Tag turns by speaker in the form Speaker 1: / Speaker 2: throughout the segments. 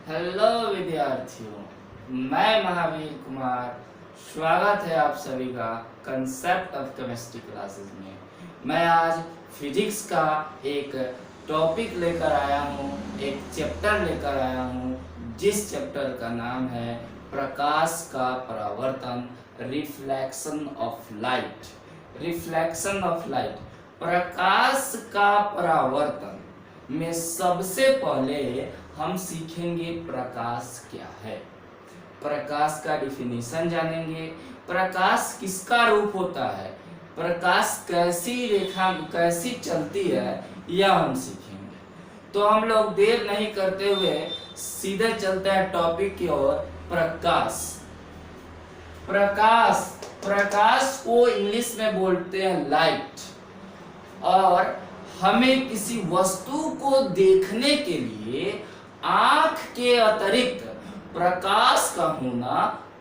Speaker 1: Hello विद्यार्थियों, मैं महावीर कुमार। स्वागत है आप सभी का कंसेप्ट ऑफ केमिस्ट्री क्लासेस में। मैं आज फिजिक्स का एक टॉपिक लेकर आया हूँ, एक चैप्टर लेकर आया हूँ, जिस चैप्टर का नाम है प्रकाश का परावर्तन, reflection of light. Reflection of light, प्रकाश का परावर्तन में सबसे पहले हम सीखेंगे प्रकाश क्या है। प्रकाश का डिफिनीशन जानेंगे, प्रकाश किसका रूप होता है, प्रकाश कैसी रेखा कैसी चलती है, यह हम सीखेंगे। तो हम लोग देर नहीं करते हुए सीधे चलते हैं टॉपिक की ओर। प्रकाश प्रकाश प्रकाश को इंग्लिश में बोलते हैं लाइट, और हमें किसी वस्तु को देखने के लिए आंख के अतिरिक्त प्रकाश का होना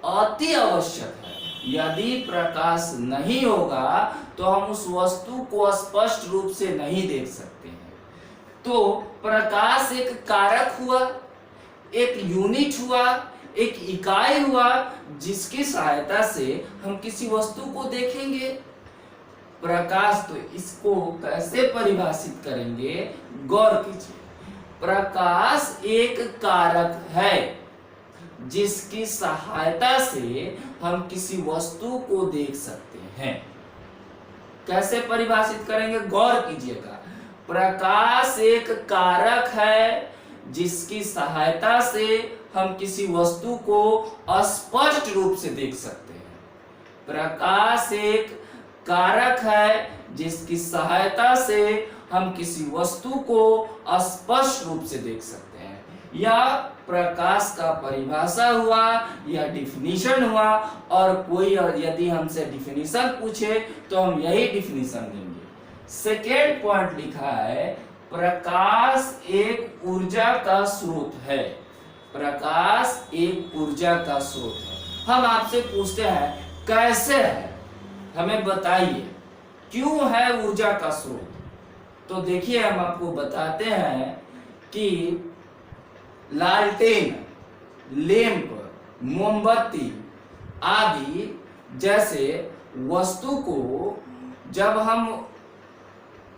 Speaker 1: अति आवश्यक है। यदि प्रकाश नहीं होगा तो हम उस वस्तु को स्पष्ट रूप से नहीं देख सकते हैं। तो प्रकाश एक कारक हुआ, एक यूनिट हुआ, एक इकाई हुआ, जिसकी सहायता से हम किसी वस्तु को देखेंगे। प्रकाश, तो इसको कैसे परिभाषित करेंगे, गौर कीजिए। प्रकाश एक कारक है जिसकी सहायता से हम किसी वस्तु को देख सकते हैं। कैसे परिभाषित करेंगे, गौर कीजिएगा। प्रकाश एक कारक है जिसकी सहायता से हम किसी वस्तु को स्पष्ट रूप से देख सकते हैं। प्रकाश एक कारक है जिसकी सहायता से हम किसी वस्तु को स्पष्ट रूप से देख सकते हैं। यह प्रकाश का परिभाषा हुआ, यह डिफिनीशन हुआ। और कोई यदि हमसे डिफिनीशन पूछे तो हम यही डिफिनीशन देंगे। सेकेंड पॉइंट लिखा है, प्रकाश एक ऊर्जा का स्रोत है। प्रकाश एक ऊर्जा का स्रोत है। हम आपसे पूछते हैं कैसे है, हमें बताइए क्यों है ऊर्जा का स्रोत। तो देखिए, हम आपको बताते हैं कि लालटेन, लैंप, मोमबत्ती आदि जैसे वस्तु को जब हम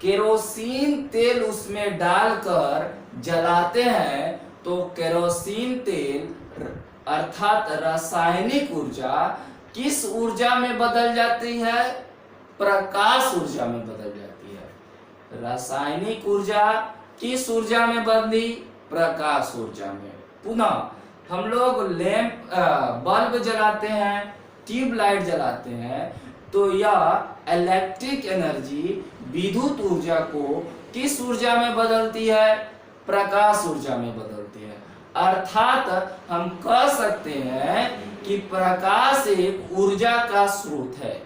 Speaker 1: केरोसिन तेल उसमें डालकर जलाते हैं तो केरोसिन तेल अर्थात रासायनिक ऊर्जा किस ऊर्जा में बदल जाती है, प्रकाश ऊर्जा में बदल जाती है। रासायनिक ऊर्जा किस ऊर्जा में बदली, प्रकाश ऊर्जा में। पुनः हम लोग लैंप बल्ब जलाते हैं, ट्यूबलाइट जलाते हैं, तो यह इलेक्ट्रिक एनर्जी विद्युत ऊर्जा को किस ऊर्जा में बदलती है, प्रकाश ऊर्जा में बदलती है। अर्थात हम कह सकते हैं कि प्रकाश एक ऊर्जा का स्रोत है।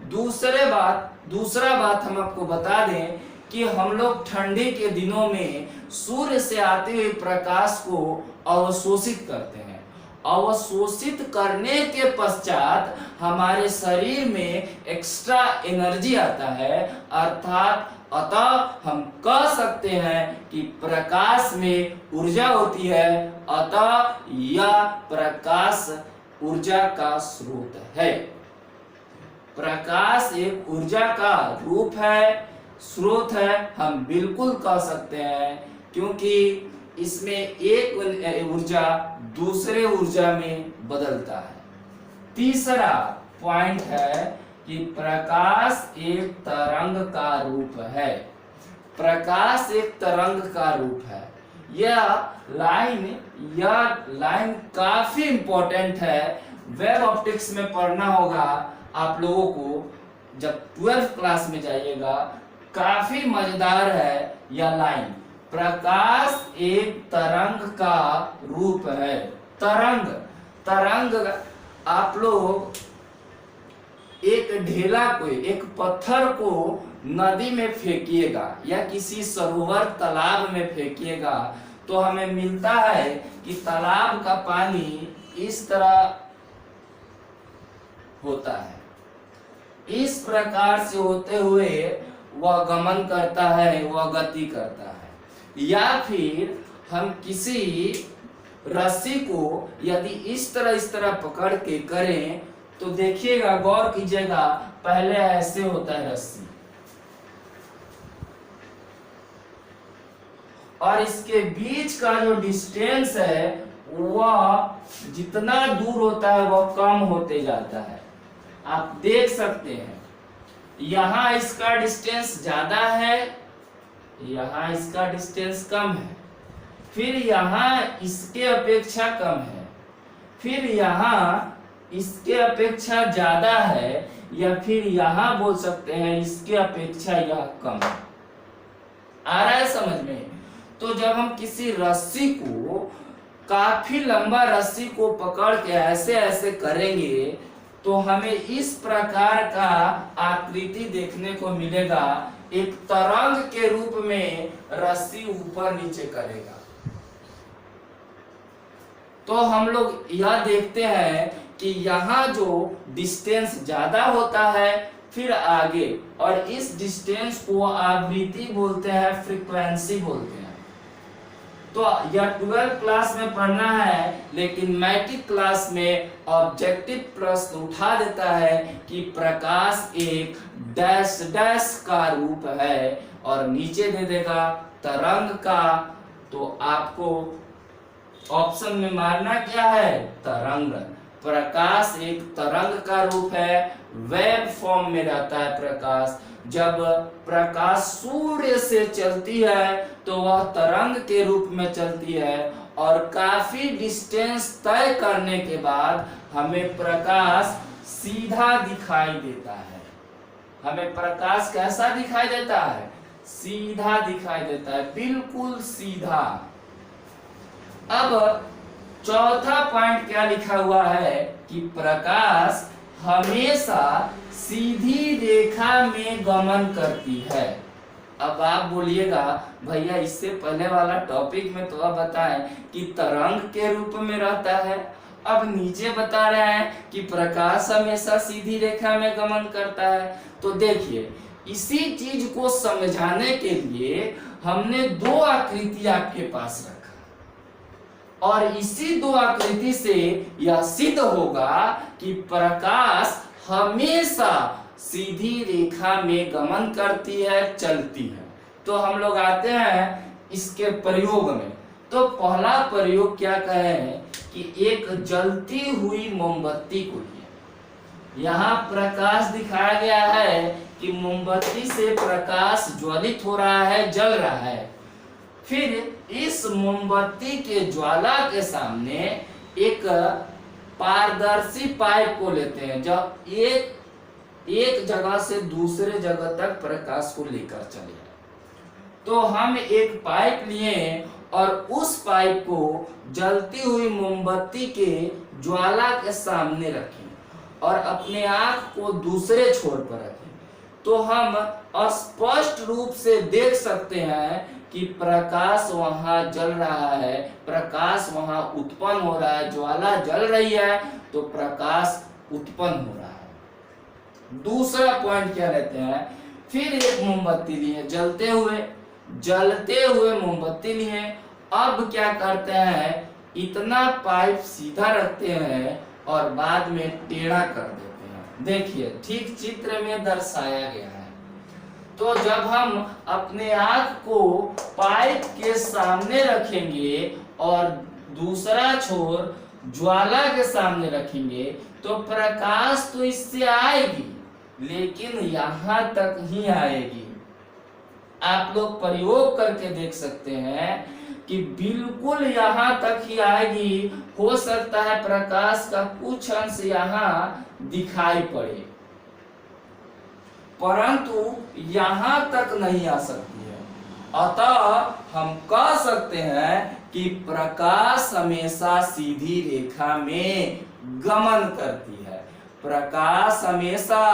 Speaker 1: दूसरा बात हम आपको बता दें कि हम लोग ठंडी के दिनों में सूर्य से आते हुए प्रकाश को अवशोषित करते हैं। अवशोषित करने के पश्चात हमारे शरीर में एक्स्ट्रा एनर्जी आता है। अर्थात अतः हम कह सकते हैं कि प्रकाश में ऊर्जा होती है, अतः यह प्रकाश ऊर्जा का स्रोत है। प्रकाश एक ऊर्जा का रूप है, स्रोत है, हम बिल्कुल कह सकते हैं, क्योंकि इसमें एक ऊर्जा दूसरे ऊर्जा में बदलता है। तीसरा पॉइंट है कि प्रकाश एक तरंग का रूप है। प्रकाश एक तरंग का रूप है। यह लाइन काफी इंपॉर्टेंट है। वेब ऑप्टिक्स में पढ़ना होगा आप लोगों को, जब 12th क्लास में जाइएगा। काफी मजेदार है यह लाइन। प्रकाश एक तरंग का रूप है। तरंग आप लोग एक ढेला को, एक पत्थर को नदी में फेंकिएगा या किसी सरोवर तालाब में फेंकिएगा तो हमें मिलता है कि तालाब का पानी इस तरह होता है। इस प्रकार से होते हुए वह गमन करता है, वह गति करता है। या फिर हम किसी रस्सी को यदि इस तरह पकड़ के करें तो देखिएगा, गौर कीजिएगा, पहले ऐसे होता है रस्सी, और इसके बीच का जो डिस्टेंस है वह जितना दूर होता है वह कम होते जाता है। आप देख सकते हैं यहां इसका डिस्टेंस ज्यादा है, यहां इसका डिस्टेंस कम है, फिर यहां इसके अपेक्षा कम है, फिर यहां इसके अपेक्षा ज्यादा है, या फिर यहां बोल सकते हैं इसके अपेक्षा यह कम है। आ रहा है समझ में? तो जब हम किसी रस्सी को, काफी लंबा रस्सी को पकड़ के ऐसे ऐसे करेंगे तो हमें इस प्रकार का आकृति देखने को मिलेगा। एक तरंग के रूप में रस्सी ऊपर नीचे करेगा। तो हम लोग यह देखते हैं कि यहाँ जो डिस्टेंस ज्यादा होता है फिर आगे, और इस डिस्टेंस को आवृत्ति बोलते हैं, फ्रीक्वेंसी बोलते हैं। तो यह 12th क्लास में पढ़ना है, लेकिन मैट्रिक क्लास में ऑब्जेक्टिव प्रश्न उठा देता है कि प्रकाश एक डैश डैश का रूप है, और नीचे दे देगा तरंग का। तो आपको ऑप्शन में मारना क्या है? तरंग। प्रकाश एक तरंग का रूप है, वेव फॉर्म में रहता है प्रकाश। जब प्रकाश सूर्य से चलती है तो वह तरंग के रूप में चलती है, और काफी डिस्टेंस तय करने के बाद हमें प्रकाश सीधा दिखाई देता है। हमें प्रकाश कैसा दिखाई देता है? सीधा दिखाई देता है, बिल्कुल सीधा। अब चौथा पॉइंट क्या लिखा हुआ है कि प्रकाश हमेशा सीधी रेखा में गमन करती है। अब आप बोलिएगा भैया इससे पहले वाला टॉपिक में तो आप बताएं कि तरंग के रूप में रहता है, अब नीचे बता रहे हैं कि प्रकाश हमेशा सीधी रेखा में गमन करता है। तो देखिए, इसी चीज को समझाने के लिए हमने दो आकृति आपके पास रखा, और इसी दो आकृति से यह सिद्ध होगा कि प्रकाश हमेशा सीधी रेखा में गमन करती है, चलती है। तो हम लोग आते हैं इसके प्रयोग में। तो पहला प्रयोग क्या कहें कि एक जलती हुई मोमबत्ती को लिए, यहाँ प्रकाश दिखाया गया है कि मोमबत्ती से प्रकाश ज्वलित हो रहा है, जल रहा है। फिर इस मोमबत्ती के ज्वाला के सामने एक पारदर्शी पाइप को लेते हैं, जब एक जगह से दूसरे जगह तक प्रकाश को लेकर चले। तो हम एक पाइप लिए और उस पाइप को जलती हुई मोमबत्ती के ज्वाला के सामने रखें और अपने आंख को दूसरे छोर पर रखें। तो हम स्पष्ट रूप से देख सकते हैं कि प्रकाश वहां जल रहा है, प्रकाश वहां उत्पन्न हो रहा है, ज्वाला जल रही है तो प्रकाश उत्पन्न हो रहा है। दूसरा पॉइंट क्या लेते हैं, फिर एक मोमबत्ती लिए, जलते हुए मोमबत्ती लिए। अब क्या करते हैं, इतना पाइप सीधा रखते हैं और बाद में टेढ़ा कर देते हैं। देखिए ठीक चित्र में दर्शाया गया है। तो जब हम अपने आंख को पाइप के सामने रखेंगे और दूसरा छोर ज्वाला के सामने रखेंगे तो प्रकाश तो इससे आएगी, लेकिन यहां तक ही आएगी। आप लोग प्रयोग करके देख सकते हैं कि बिल्कुल यहां तक ही आएगी। हो सकता है प्रकाश का कुछ अंश यहां दिखाई पड़े, परंतु यहां तक नहीं आ सकती है। अतः हम कह सकते हैं कि प्रकाश हमेशा सीधी रेखा में गमन करती है। प्रकाश हमेशा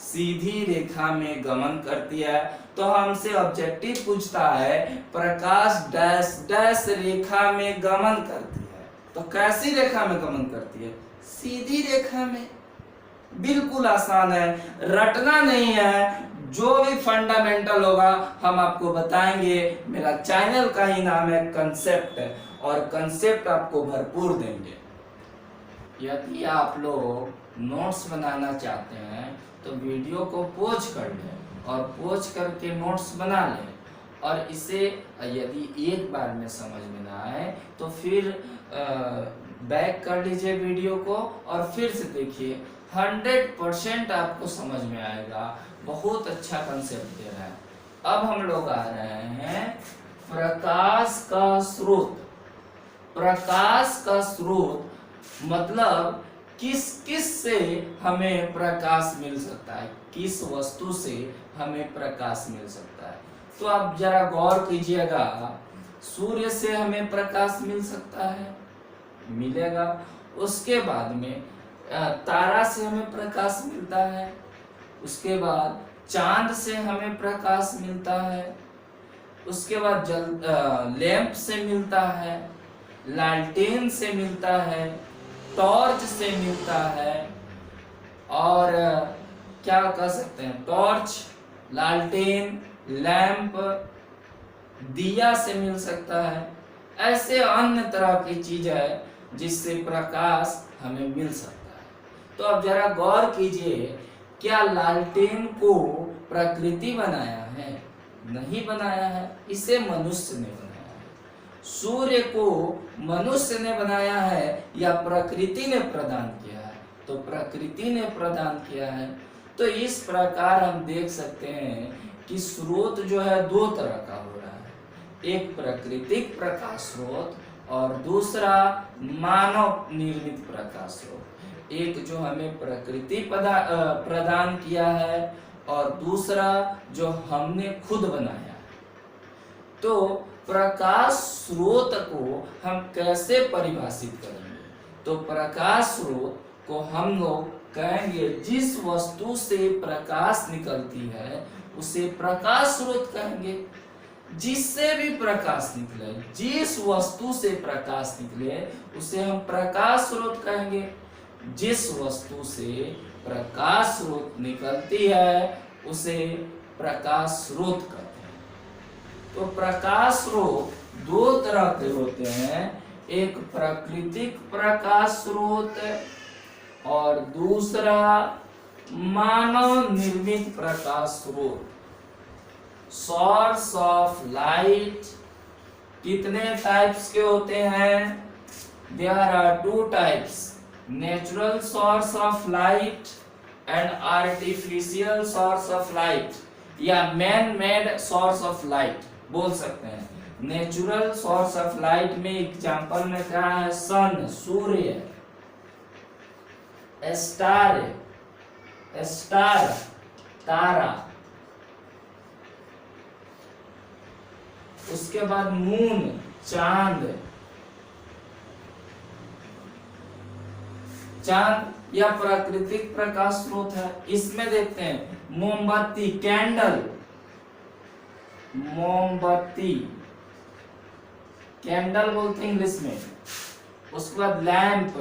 Speaker 1: सीधी रेखा में गमन करती है। तो हमसे ऑब्जेक्टिव पूछता है प्रकाश डैश डैश रेखा में गमन करती है, तो कैसी रेखा में गमन करती है? सीधी रेखा में। बिल्कुल आसान है, रटना नहीं है। जो भी फंडामेंटल होगा हम आपको बताएंगे। मेरा चैनल का ही नाम है कंसेप्ट, और कंसेप्ट आपको भरपूर देंगे। यदि आप लोग नोट्स बनाना चाहते हैं तो वीडियो को पॉज कर लें और पॉज करके नोट्स बना लें, और इसे यदि एक बार में समझ में ना आए तो फिर बैक कर लीजिए वीडियो को और फिर से देखिए, 100% आपको समझ में आएगा। बहुत अच्छा कंसेप्ट दे रहा है। अब हम लोग आ रहे हैं प्रकाश का स्रोत। प्रकाश का स्रोत मतलब किस किस से हमें प्रकाश मिल सकता है, किस वस्तु से हमें प्रकाश मिल सकता है। तो आप जरा गौर कीजिएगा, सूर्य से हमें प्रकाश मिल सकता है, मिलेगा। उसके बाद में तारा से हमें प्रकाश मिलता है, उसके बाद चांद से हमें प्रकाश मिलता है, उसके बाद लैंप से मिलता है, लालटेन से मिलता है, टॉर्च से मिलता है, और क्या कह सकते हैं, टॉर्च, लालटेन, लैंप, दिया से मिल सकता है। ऐसे अन्य तरह की चीज है जिससे प्रकाश हमें मिल सकता है। तो अब जरा गौर कीजिए, क्या लालटेन को प्रकृति बनाया है? नहीं बनाया है, इसे मनुष्य ने बनाया है। सूर्य को मनुष्य ने बनाया है या प्रकृति ने प्रदान किया है? तो प्रकृति ने प्रदान किया है। तो इस प्रकार हम देख सकते हैं कि स्रोत जो है दो तरह का हो रहा है, एक प्राकृतिक प्रकाश स्रोत और दूसरा मानव निर्मित प्रकाश स्रोत। एक जो हमें प्रकृति प्रदान किया है और दूसरा जो हमने खुद बनाया। तो प्रकाश स्रोत को हम कैसे परिभाषित करेंगे? तो प्रकाश स्रोत को हम लोग कहेंगे, जिस वस्तु से प्रकाश निकलती है उसे प्रकाश स्रोत कहेंगे। जिससे भी प्रकाश निकले, जिस वस्तु से प्रकाश निकले उसे हम प्रकाश स्रोत कहेंगे। जिस वस्तु से प्रकाश स्रोत निकलती है उसे प्रकाश स्रोत कहते हैं। तो प्रकाश स्रोत दो तरह के होते हैं, एक प्राकृतिक प्रकाश स्रोत और दूसरा मानव निर्मित प्रकाश स्रोत। सोर्स ऑफ लाइट कितने टाइप्स के होते हैं? There are two types, natural source of light and artificial source of light, या man made source of light बोल सकते हैं। नेचुरल सोर्स ऑफ लाइट में एग्जांपल में क्या है? सन, सूर्य, स्टार, तारा, उसके बाद मून, चांद या प्राकृतिक प्रकाश स्रोत है। इसमें देखते हैं मोमबत्ती, कैंडल, मोमबत्ती, कैंडल बोलते हैं इंग्लिश में। उसके बाद लैंप,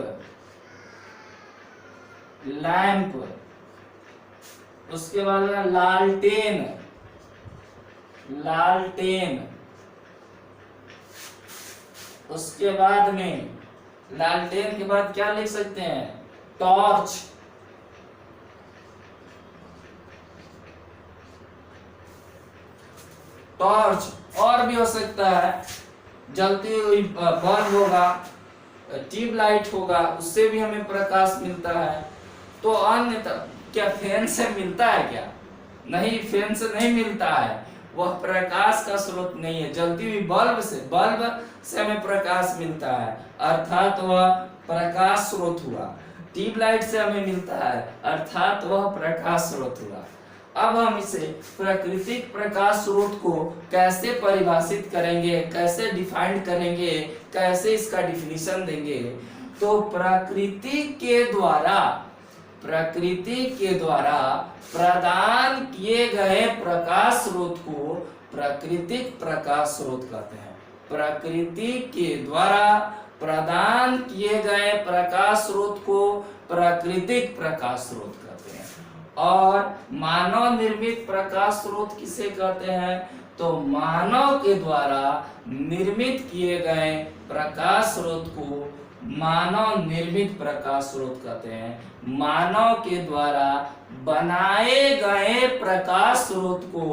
Speaker 1: उसके बाद लालटेन, उसके बाद में लालटेन के बाद क्या लिख सकते हैं? टॉर्च, और भी हो सकता है, जलती हुई बल्ब होगा, ट्यूब लाइट होगा, उससे भी हमें प्रकाश मिलता है। तो अन्य क्या फैन से मिलता है क्या? नहीं, फैन से नहीं मिलता है, वह प्रकाश का स्रोत नहीं है। जलती हुई बल्ब से हमें प्रकाश मिलता है, अर्थात वह प्रकाश स्रोत हुआ। ट्यूब लाइट से हमें मिलता है, अर्थात वह प्रकाश स्रोत हुआ। अब हम इसे प्राकृतिक प्रकाश स्रोत को कैसे परिभाषित करेंगे, कैसे डिफाइन करेंगे, कैसे इसका डिफिनीशन देंगे? तो प्रकृति के द्वारा प्रदान किए गए प्रकाश स्रोत को प्राकृतिक प्रकाश स्रोत कहते हैं। प्रकृति के द्वारा प्रदान किए गए प्रकाश स्रोत को प्राकृतिक प्रकाश स्रोत कहते हैं। और मानव निर्मित प्रकाश स्रोत किसे कहते हैं? तो मानव के द्वारा निर्मित किए गए प्रकाश स्रोत को मानव निर्मित प्रकाश स्रोत कहते हैं। मानव के द्वारा बनाए गए प्रकाश स्रोत को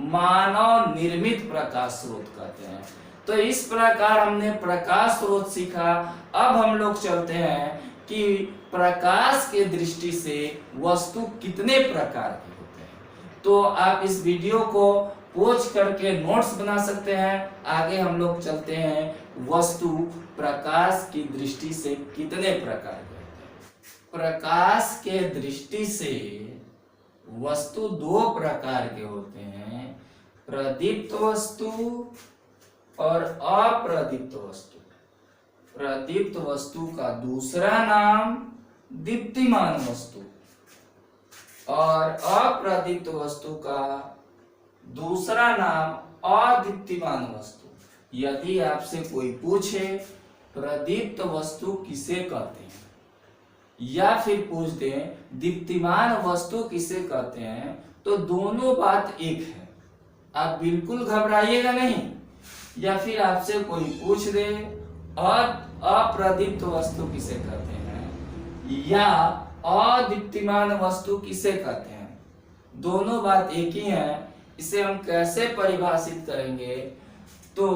Speaker 1: मानव निर्मित प्रकाश स्रोत कहते हैं। तो इस प्रकार हमने प्रकाश स्रोत सीखा। अब हम लोग चलते हैं कि प्रकाश के दृष्टि से वस्तु कितने प्रकार के होते हैं। तो आप इस वीडियो को पॉज करके नोट्स बना सकते हैं। आगे हम लोग चलते हैं वस्तु प्रकाश की दृष्टि से कितने प्रकार के होते हैं। प्रकाश के दृष्टि से वस्तु दो प्रकार के होते हैं, प्रदीप्त वस्तु और अप्रदीप्त वस्तु। प्रदीप्त वस्तु का दूसरा नाम दीप्तिमान वस्तु और अप्रदीप्त वस्तु का दूसरा नाम अदीप्तिमान वस्तु। यदि आपसे कोई पूछे प्रदीप्त वस्तु किसे कहते हैं या फिर पूछ दे दीप्तिमान वस्तु किसे कहते हैं, तो दोनों बात एक है। आप बिल्कुल घबराइएगा नहीं। या फिर आपसे कोई पूछ दे अप्रदीप्त वस्तु किसे कहते हैं या अदीप्तिमान वस्तु किसे कहते हैं, दोनों बात एक ही है। इसे हम कैसे परिभाषित करेंगे, तो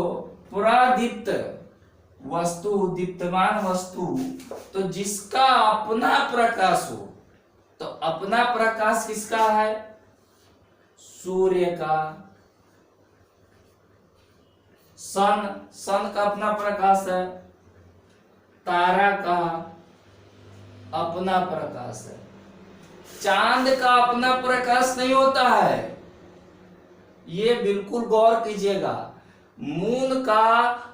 Speaker 1: प्रदीप्त वस्तु दीप्तमान वस्तु, तो जिसका अपना प्रकाश हो। तो अपना प्रकाश किसका है? सूर्य का, सन का अपना प्रकाश है, तारा का अपना प्रकाश है। चांद का अपना प्रकाश नहीं होता है, ये बिल्कुल गौर कीजिएगा। मून का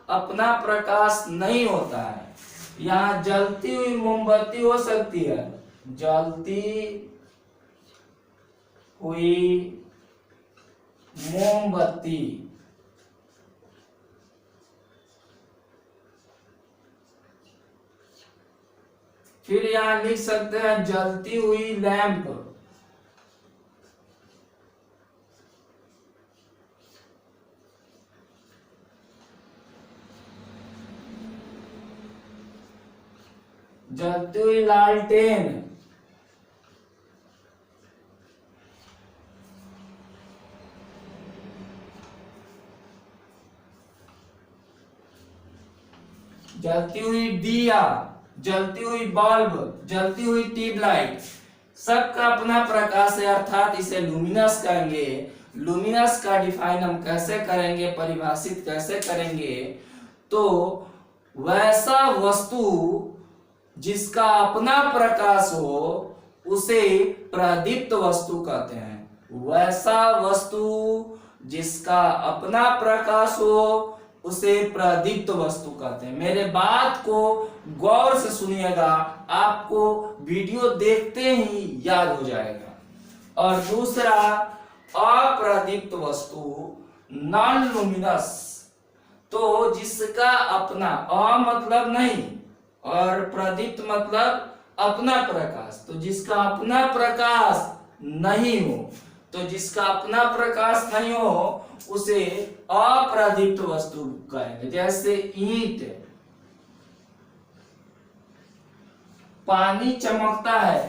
Speaker 1: अपना प्रकाश नहीं होता है। यहाँ जलती हुई मोमबत्ती हो सकती है, जलती हुई मोमबत्ती, फिर यहां लिख सकते हैं जलती हुई लैंप, जलती हुई लालटेन, जलती हुई दिया, जलती हुई बल्ब, जलती हुई ट्यूबलाइट, सबका अपना प्रकाश है, अर्थात इसे लुमिनस कहेंगे। लुमिनस का डिफाइन हम कैसे करेंगे, परिभाषित कैसे करेंगे, तो वैसा वस्तु जिसका अपना प्रकाश हो उसे प्रदीप्त वस्तु कहते हैं। वैसा वस्तु जिसका अपना प्रकाश हो उसे प्रदीप्त वस्तु कहते हैं। मेरे बात को गौर से सुनिएगा, आपको वीडियो देखते ही याद हो जाएगा। और दूसरा अप्रदीप्त वस्तु नॉन लुमिनस, तो जिसका अपना मतलब नहीं और प्रदीप्त मतलब अपना प्रकाश, तो जिसका अपना प्रकाश नहीं हो, तो जिसका अपना प्रकाश नहीं हो उसे अप्रदीप्त वस्तु कहेंगे। जैसे ईंट, पानी चमकता है,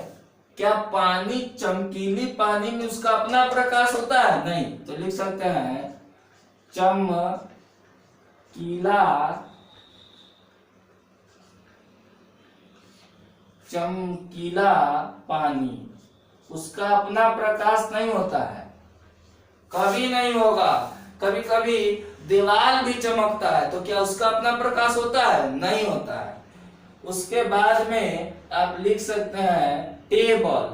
Speaker 1: क्या पानी चमकीली पानी में उसका अपना प्रकाश होता है? नहीं। तो लिख सकते हैं चमकीला पानी, उसका अपना प्रकाश नहीं होता है, कभी नहीं होगा। कभी कभी दीवार भी चमकता है, तो क्या उसका अपना प्रकाश होता है? नहीं होता है। उसके बाद में आप लिख सकते हैं टेबल।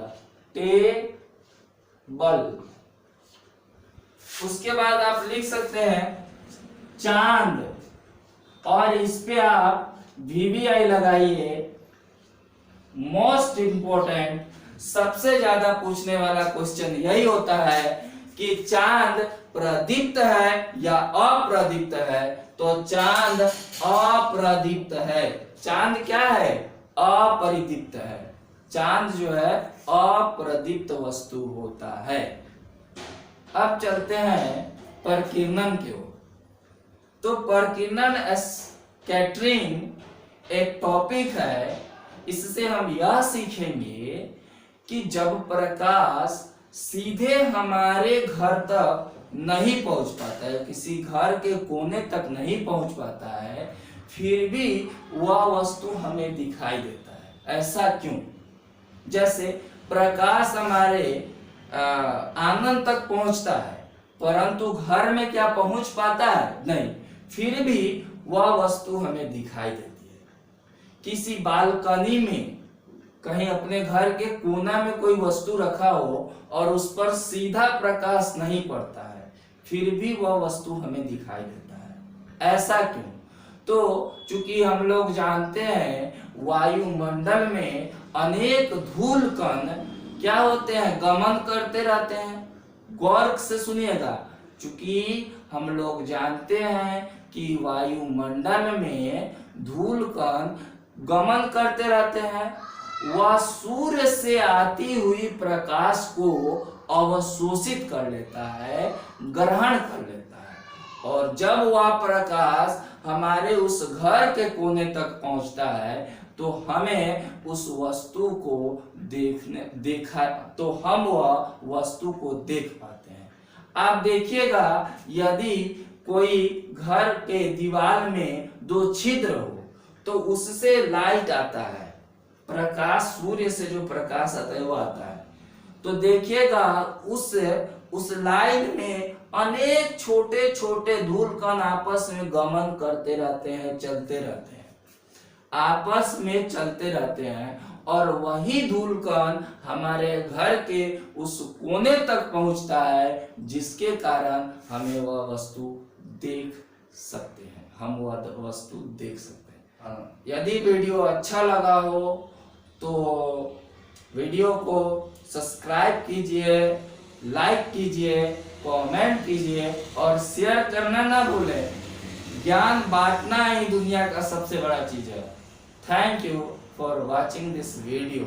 Speaker 1: उसके बाद आप लिख सकते हैं चांद, और इस पे आप VVI लगाइए। मोस्ट इंपोर्टेंट, सबसे ज्यादा पूछने वाला क्वेश्चन यही होता है कि चांद प्रदीप्त है या अप्रदीप्त है। तो चांद अप्रदीप्त है। चांद क्या है? अपरिदीप्त है। चांद जो है अप्रदीप्त वस्तु होता है। अब चलते हैं प्रकीर्णन की ओर। तो प्रकीर्णन स्कैटरिंग एक टॉपिक है। इससे हम यह सीखेंगे कि जब प्रकाश सीधे हमारे घर तक नहीं पहुंच पाता है, किसी घर के कोने तक नहीं पहुंच पाता है, फिर भी वह वस्तु हमें दिखाई देता है। ऐसा क्यों? जैसे प्रकाश हमारे आंगन तक पहुंचता है, परंतु घर में क्या पहुंच पाता है? नहीं, फिर भी वह वस्तु हमें दिखाई देती है। किसी बालकनी में कहीं अपने घर के कोना में कोई वस्तु रखा हो और उस पर सीधा प्रकाश नहीं पड़ता है, फिर भी वह वस्तु हमें दिखाई देता है। ऐसा क्यों? तो चूंकि हम लोग जानते हैं वायुमंडल में अनेक धूल कण क्या होते हैं? गमन करते रहते हैं। गौर से सुनिएगा, चूंकि हम लोग जानते हैं कि वायुमंडल में धूल कण गमन करते रहते हैं, वह सूर्य से आती हुई प्रकाश को अवशोषित कर लेता है, ग्रहण कर लेता है, और जब वह प्रकाश हमारे उस घर के कोने तक पहुंचता है तो हमें उस वस्तु को तो हम वह वस्तु को देख पाते हैं। आप देखिएगा, यदि कोई घर के दीवार में 2 छिद्र हो तो उससे लाइट आता है, प्रकाश, सूर्य से जो प्रकाश आता है वो आता है। तो देखिएगा उस लाइट में अनेक छोटे छोटे धूल कण आपस में गमन करते रहते हैं, चलते रहते हैं, आपस में चलते रहते हैं, और वही धूल कण हमारे घर के उस कोने तक पहुंचता है, जिसके कारण हमें वह वस्तु देख सकते हैं, हम वह वस्तु देख सकते हैं। यदि वीडियो अच्छा लगा हो तो वीडियो को सब्सक्राइब कीजिए, लाइक कीजिए, कमेंट कीजिए और शेयर करना ना भूलें। ज्ञान बांटना ही दुनिया का सबसे बड़ा चीज है। Thank you for watching this video.